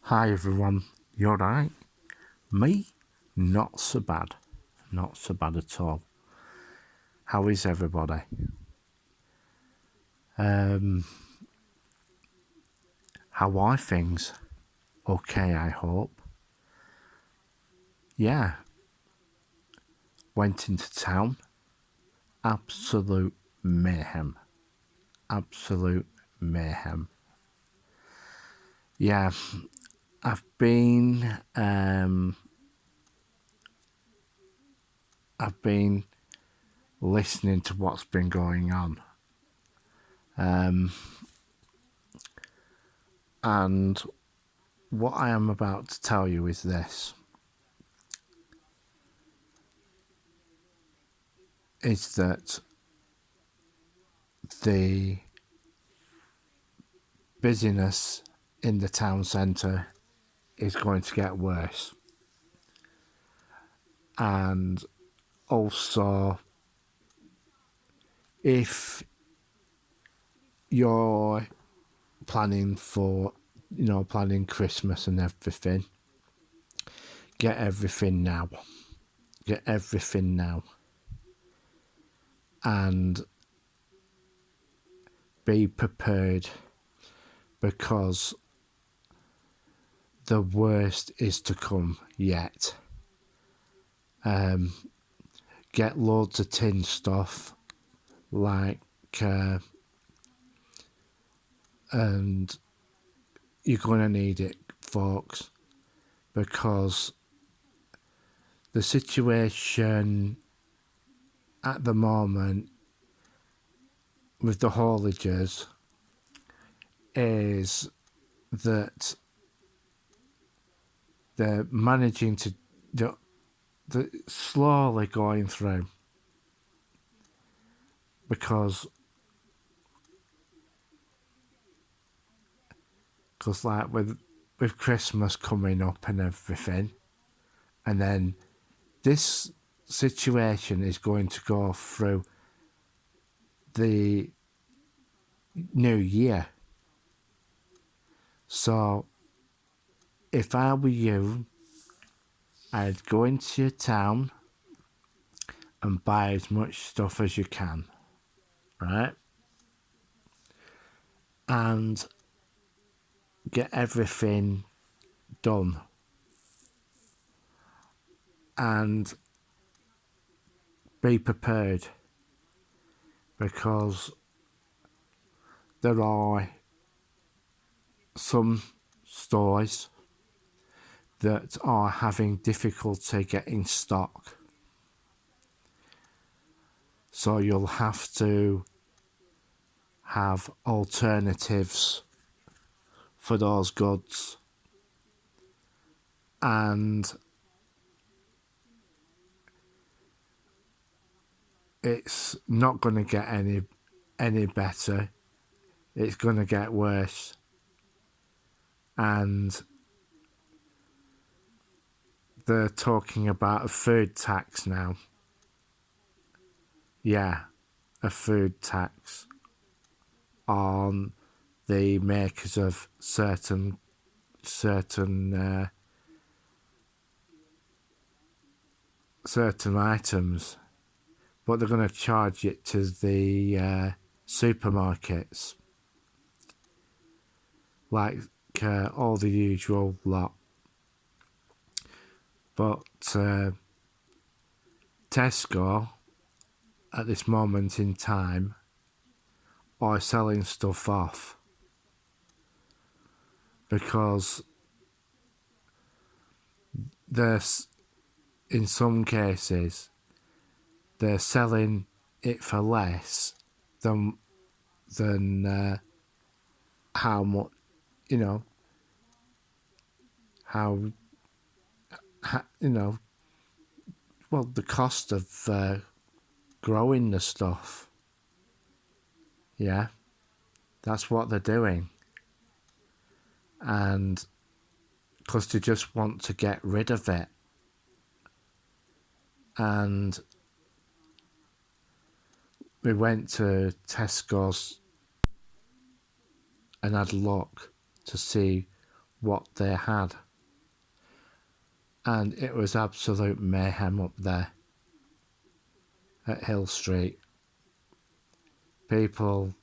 Hi everyone, you alright? Me? Not so bad. Not so bad at all. How is everybody? How are things? Okay, I hope. Yeah, went into town. Absolute mayhem. Absolute mayhem. Yeah, I've been I've been listening to what's been going on. And what I am about to tell you is this. Is that the busyness in the town centre is going to get worse. And also, if you're planning planning Christmas and everything, get everything now. Get everything now. And be prepared, because the worst is to come yet. Get loads of tin stuff, like, and you're going to need it, folks, because the situation at the moment with the haulages is that they're managing to they're slowly going through, because like with Christmas coming up and everything, and then this situation is going to go through the new year. So if I were you, I'd go into your town and buy as much stuff as you can, right? And get everything done. And be prepared, because there are some stores that are having difficulty getting stock. So you'll have to have alternatives for those goods. And it's not going to get any better. It's going to get worse. And they're talking about a food tax now. Yeah, a food tax on the makers of certain items, but they're going to charge it to the supermarkets, like all the usual lot. But Tesco, at this moment in time, are selling stuff off, because there's, in some cases, they're selling it for less than how much, how well, the cost of growing the stuff. Yeah, that's what they're doing. And because they just want to get rid of it. And we went to Tesco's and had a look to see what they had. And it was absolute mayhem up there at Hill Street. People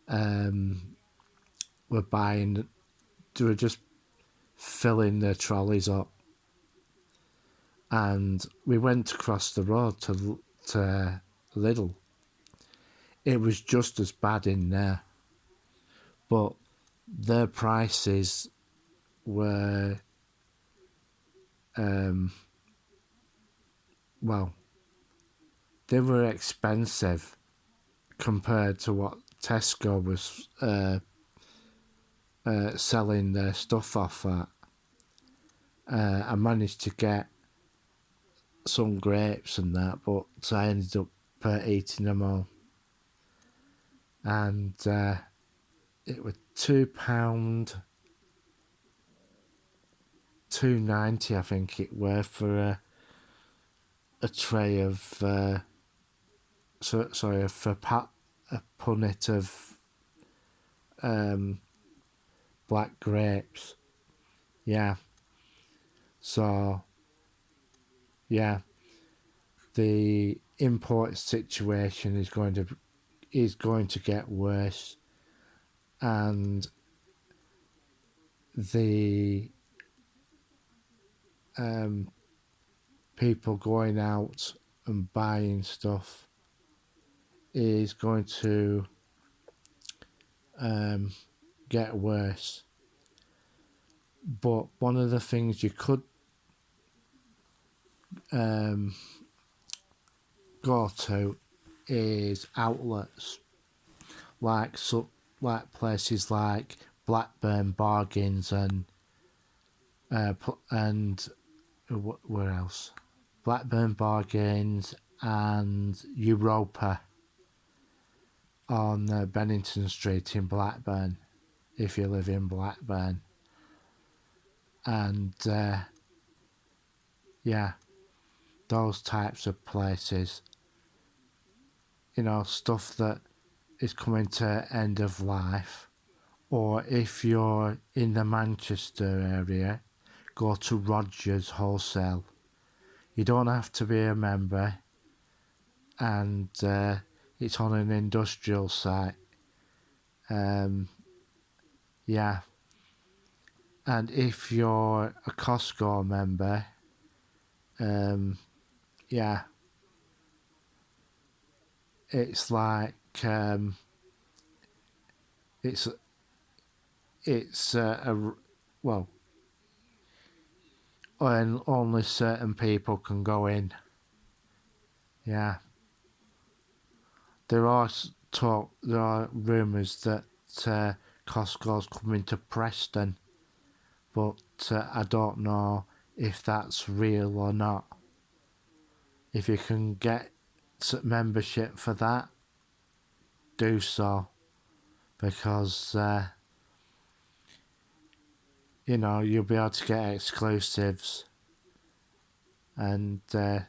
were buying, they were just filling their trolleys up. And we went across the road to Lidl. It was just as bad in there, but their prices were, well, they were expensive compared to what Tesco was selling their stuff off at. I managed to get some grapes and that, but I ended up eating them all. And it was £2, £2.90 I think it were for a tray of a punnet of black grapes. Yeah. So yeah, the import situation is going to get worse, and the people going out and buying stuff is going to get worse. But one of the things you could go to is outlets like places like Blackburn Bargains and where else? Blackburn Bargains and Europa on Bennington Street in Blackburn, if you live in Blackburn. And yeah, those types of places, you know, stuff that is coming to end of life. Or if you're in the Manchester area, go to Rogers Wholesale. You don't have to be a member, and it's on an industrial site. Yeah. And if you're a Costco member, yeah, it's like it's well, and only certain people can go in. Yeah. There are rumours that Costco's coming to Preston, but I don't know if that's real or not. If you can get membership for that, do so, because you know, you'll be able to get exclusives, and they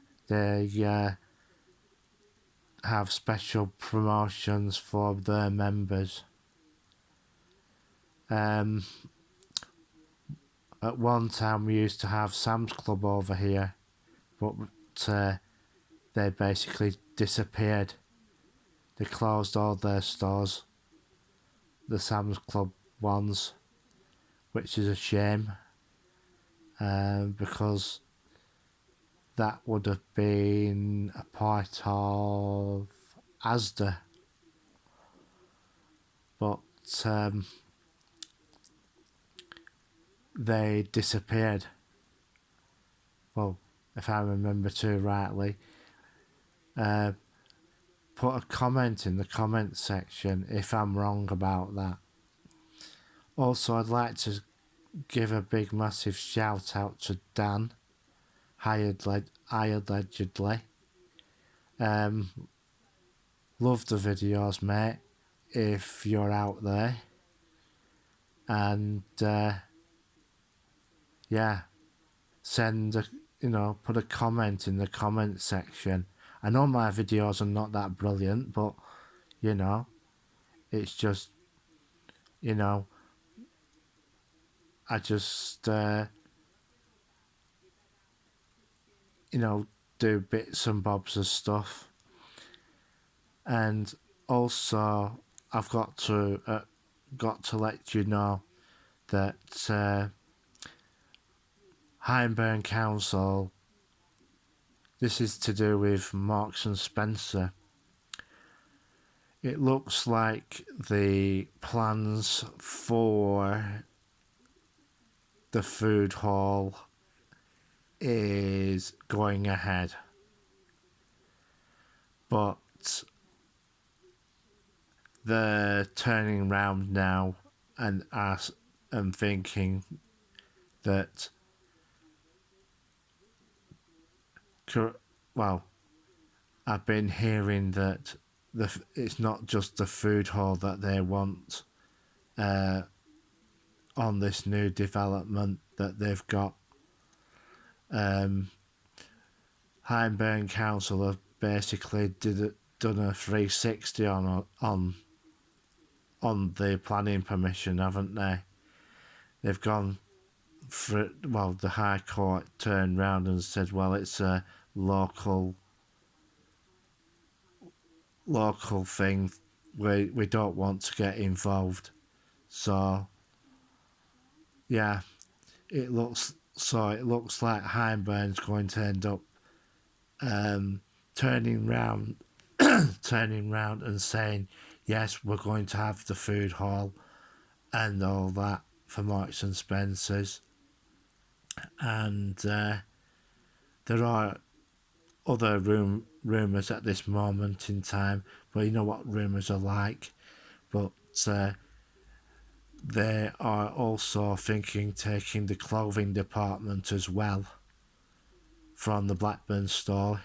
have special promotions for their members. At one time we used to have Sam's Club over here, but they basically disappeared. They closed all their stores, the Sam's Club ones, which is a shame, because that would have been a part of Asda. But they disappeared. Well, if I remember too rightly. Put a comment in the comment section if I'm wrong about that. Also, I'd like to give a big massive shout out to Dan, hired allegedly. Love the videos, mate, if you're out there. And yeah, put a comment in the comment section. I know my videos are not that brilliant, but you know, it's just, you know, I just you know, do bits and bobs of stuff. And also, I've got to let you know that Hyndburn Council. This is to do with Marks and Spencer. It looks like the plans for the food hall is going ahead, but they're turning round now and thinking that well, I've been hearing that it's not just the food hall that they want on this new development that they've got. Hyndburn Council have basically done a 360 on the planning permission, haven't they? They've gone for, well, the High Court turned round and said, well, it's a local thing. We don't want to get involved. So yeah, it looks like Hyndburn's going to end up turning round and saying, yes, we're going to have the food hall and all that for Marks and Spencer's. And there are other rumours at this moment in time, but you know what rumours are like. But they are also thinking taking the clothing department as well from the Blackburn store.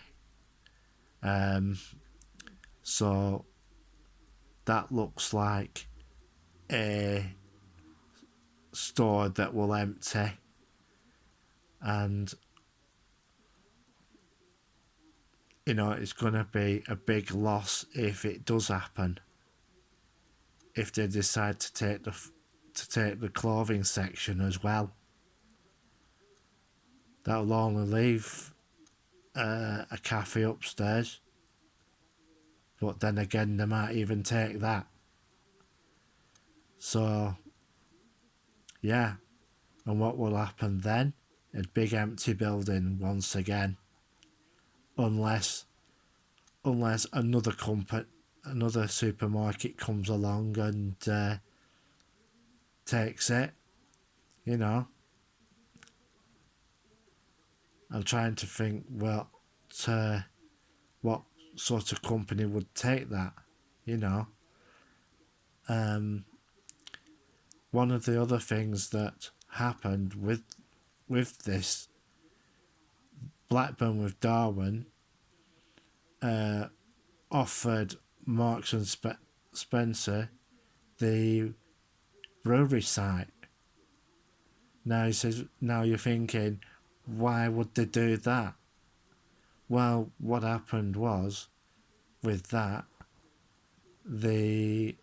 So that looks like a store that will empty, and you know it's going to be a big loss if it does happen. If they decide to take the clothing section as well, that'll only leave a cafe upstairs. But then again, they might even take that. So yeah, and what will happen then? A big empty building once again, unless another supermarket comes along and takes it. You know, I'm trying to think what sort of company would take that. You know, one of the other things that happened with this Blackburn with Darwin offered Marks and Spencer the brewery site. Now he says, now you're thinking, why would they do that? Well, what happened was, with that, the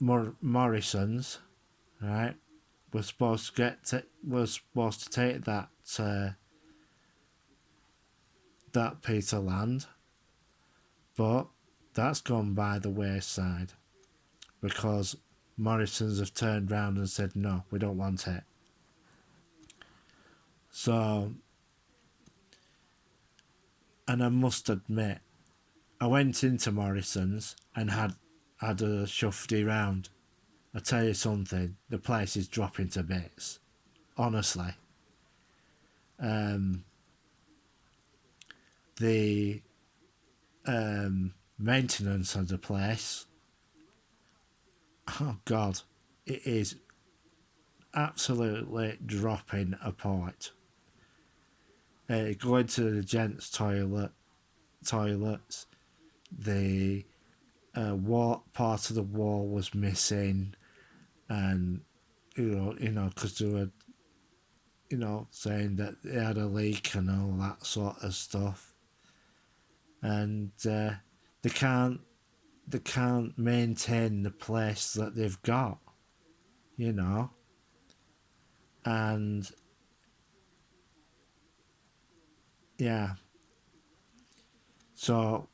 Morrisons, right, were supposed to take that that piece of land, but that's gone by the wayside because Morrisons have turned round and said, no, we don't want it. So, and I must admit, I went into Morrisons and had a shufty round. I tell you something, the place is dropping to bits. Honestly. The maintenance of the place, oh God, it is absolutely dropping apart. Going to the gents' toilets, the part of the wall was missing, and you know, because they were, you know, saying that they had a leak and all that sort of stuff, and they can't maintain the place that they've got, you know. And yeah, so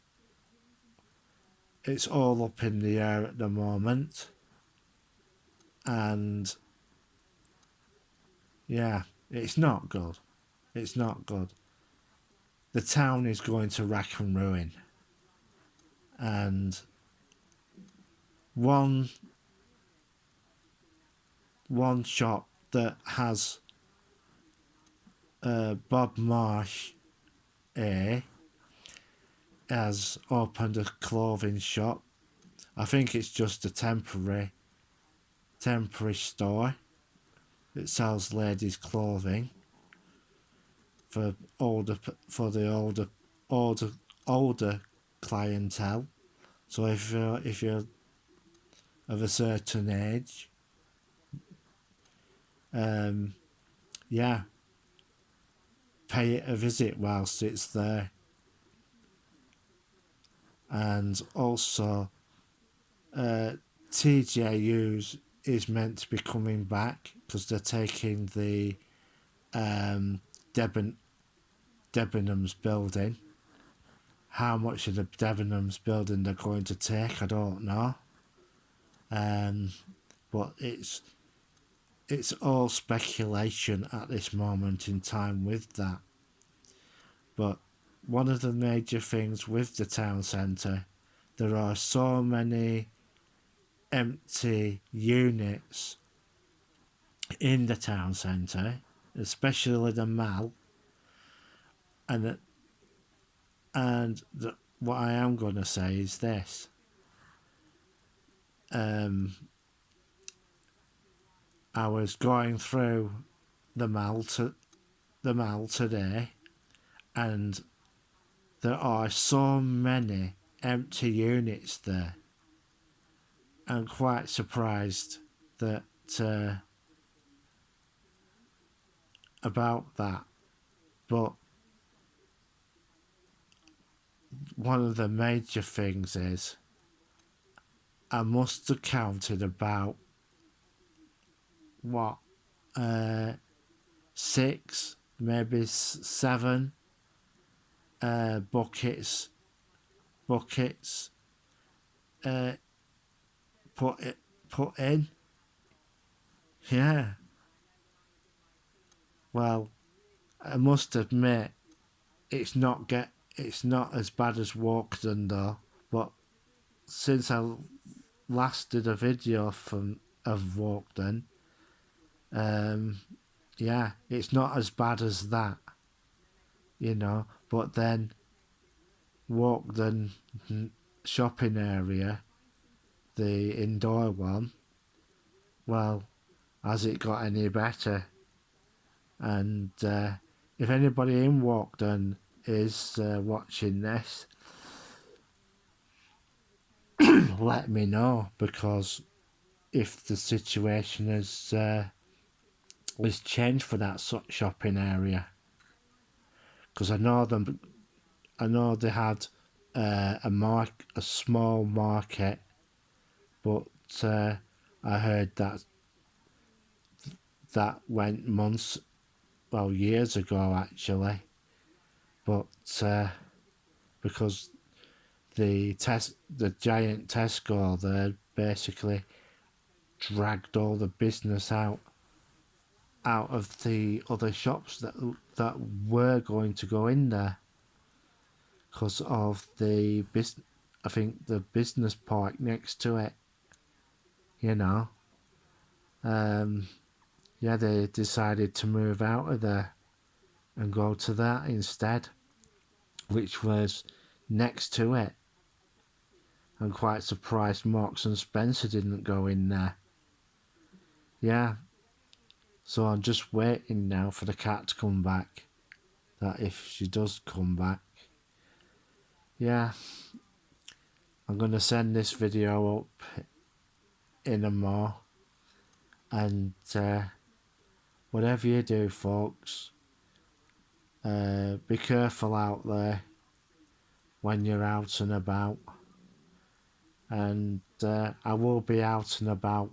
it's all up in the air at the moment. And yeah, it's not good. It's not good. The town is going to rack and ruin. And one shop that has Bob Marsh has opened a clothing shop. I think it's just a temporary store that sells ladies' clothing for the older clientele. So if you're of a certain age, yeah, pay it a visit whilst it's there. And also, TJU's is meant to be coming back because they're taking the Debenhams building. How much of the Debenhams building they're going to take, I don't know. But it's all speculation at this moment in time with that. But one of the major things with the town centre, there are so many empty units in the town centre, especially the mall, and what I am going to say is this. I was going through the mall today, and there are so many empty units there. I'm quite surprised that about that, but one of the major things is I must have counted about 6, maybe 7 buckets put in. Yeah. Well, I must admit it's not as bad as Walkden though. But since I last did a video of Walkden, yeah, it's not as bad as that, But then Walkden shopping area, the indoor one, well, has it got any better? And if anybody in Walkden is watching this, let me know, because if the situation has changed for that shopping area, because I know they had a small market, but I heard that went years ago actually, but because the giant Tesco there basically dragged all the business out of the other shops that were going to go in there because of the I think the business park next to it, yeah, they decided to move out of there and go to that instead, which was next to it. I'm quite surprised Marks and Spencer didn't go in there. Yeah, so I'm just waiting now for the cat to come back. That if she does come back, yeah, I'm going to send this video up in a more. And whatever you do, folks, be careful out there when you're out and about. And I will be out and about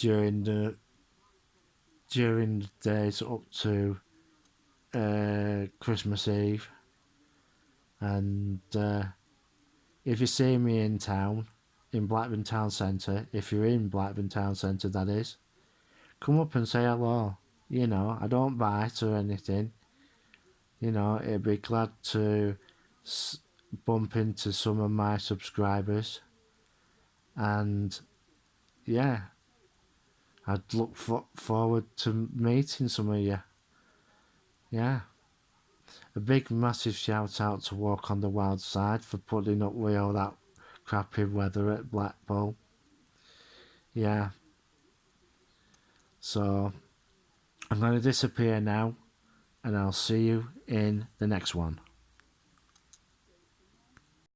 during the days up to Christmas Eve. And if you see me in town, in Blackburn Town Centre, if you're in Blackburn Town Centre, that is, come up and say hello. You know, I don't bite or anything. You know, it'd be glad to bump into some of my subscribers. And yeah, I'd look forward to meeting some of you. Yeah. A big massive shout out to Walk on the Wild Side for putting up with all that crappy weather at Blackpool. Yeah. So I'm going to disappear now, and I'll see you in the next one.